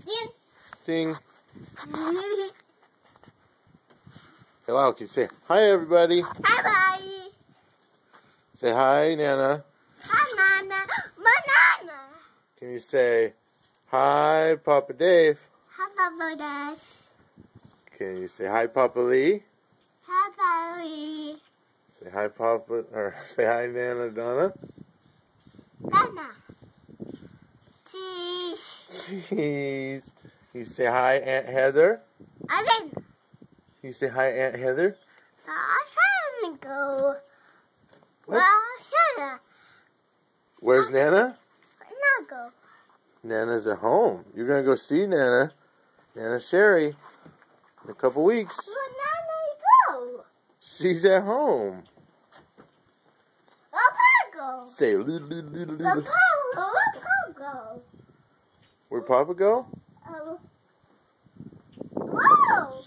Ding. Ding. Hello, can you say hi, everybody? Hi, bye. Say hi, Nana. Hi, Nana. Banana. Can you say hi, Papa Dave? Hi, Papa Dave. Can you say hi, Papa Lee? Hi, Papa. Say hi, Papa, or say hi, Nana Donna. Nana. Cheese. Jeez. Can you say hi, Aunt Heather? I didn't. Can you say hi, Aunt Heather? I can't go. What? Well, Where's Nana? not go. Nana's at home. You're going to go see Nana Sherry, in a couple weeks. Well, Nana, go. She's at home. Papa go. Say, Papa go. where'd Papa go? Whoa.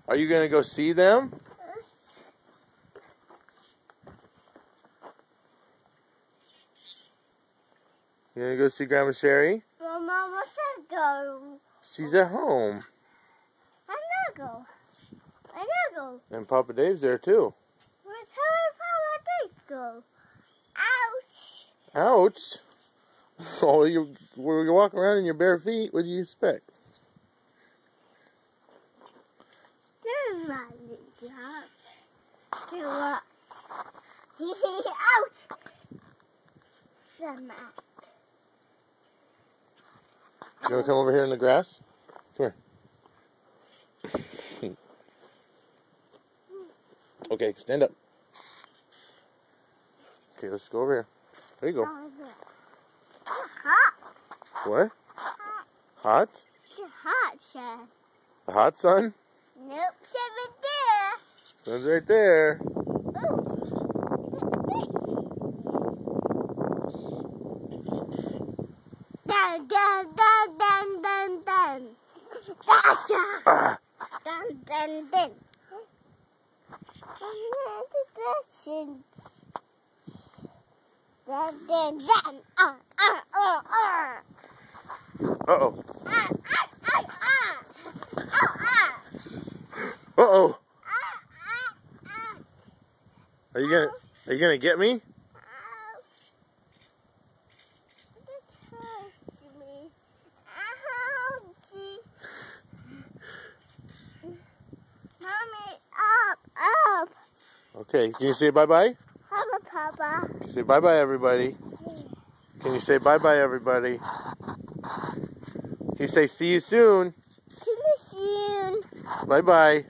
Are you going to go see them? You going to go see Grandma Sherry? Mama said go. She's at home. I'm not go. I not go. And Papa Dave's there too. Where's Papa Dave go? Ouch. Ouch. Oh, you walk around in your bare feet. What do you expect? There's my job. Do what? Ouch. The mat. You want to come over here in the grass? Come here. Okay, stand up. Okay, let's go over here. There you go. Hot. What? Hot? It's hot, Chef. The hot sun? Nope, Chef is there. Sun's right there. Dun, dun, dun, dun, dun, dun. Gotcha. Dun, dun, dun. Dun, dun, dun. Uh-oh. Ow. Uh-oh. Are you gonna get me? Okay, can you say bye-bye? Papa. Can you say bye-bye, everybody? Can you say bye-bye, everybody? Can you say see you soon? See you soon. Bye-bye.